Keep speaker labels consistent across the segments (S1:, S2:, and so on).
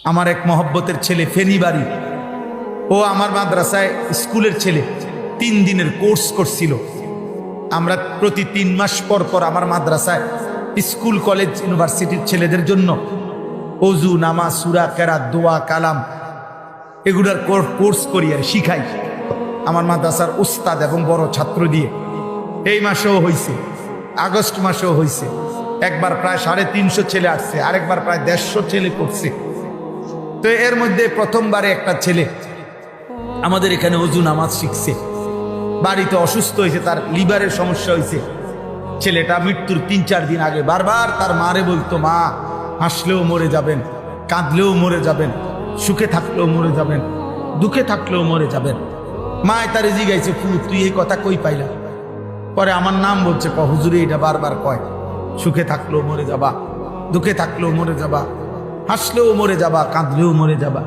S1: আমার এক মহব্বতের ছেলে ফেনী বাড়ি, ও আমার মাদ্রাসায় স্কুলের ছেলে 3 দিনের কোর্স করছিল। আমরা প্রতি 3 মাস পর পর আমার মাদ্রাসায় স্কুল কলেজ ইউনিভার্সিটির ছেলেদের জন্য অজু, নামাজ, সূরা, কেরাত, দোয়া, কালাম এগুলার কোর্স করি আর শিখাই আমার মাদ্রাসার উস্তাদ এবং বড় ছাত্র দিয়ে। এই মাসেও হয়েছে, আগস্ট মাসেও হয়েছে। একবার প্রায় 350 ছেলে আসছে, আরেকবার প্রায় 150 ছেলে করছে। তো এর মধ্যে প্রথমবারে একটা ছেলে আমাদের এখানে অজু নামাজ শিখছে, বাড়িতে অসুস্থ হয়েছে, তার লিভারের সমস্যা হয়েছে। ছেলেটা মৃত্যুর 3-4 দিন আগে বারবার তার মারে বলতো, মা হাসলেও মরে যাবেন, কাঁদলেও মরে যাবেন, সুখে থাকলেও মরে যাবেন, দুঃখে থাকলেও মরে যাবেন। মা তারে জিগাইছে, তুই এই কথা কই পাইলা? পরে আমার নাম বলছে, হুজুরে এটা বারবার কয়, সুখে থাকলেও মরে যাবা, দুঃখে থাকলেও মরে যাবা, হাসলেও মরে যাবা, কাঁদলেও মরে যাবা।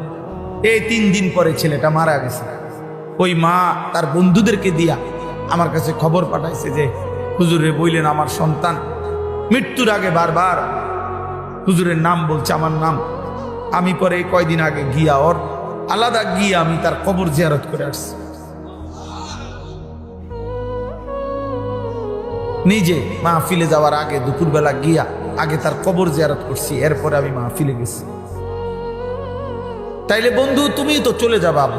S1: এই 3 দিন পরে ছেলেটা মারা গেছে। ওই মা তার বন্ধুদেরকে দিয়া আমার কাছে খবর পাঠাইছে যে হুজুরে বললেন আমার সন্তান মৃত্যুর আগে বারবার হুজুরের নাম বলছে, আমার নাম। আমি পরে কয়দিন আগে গিয়া ওর আলাদা গিয়ে আমি তার কবর জিয়ারত করে আসছি। নিজে মাহফিলে যাওয়ার আগে দুপুরবেলা গিয়া আগে তার কবর জিয়ারত করছি, এরপরে আমি মাহফিলে গেছি। তাইলে বন্ধু তুমি তো চলে যাবা আব্বা,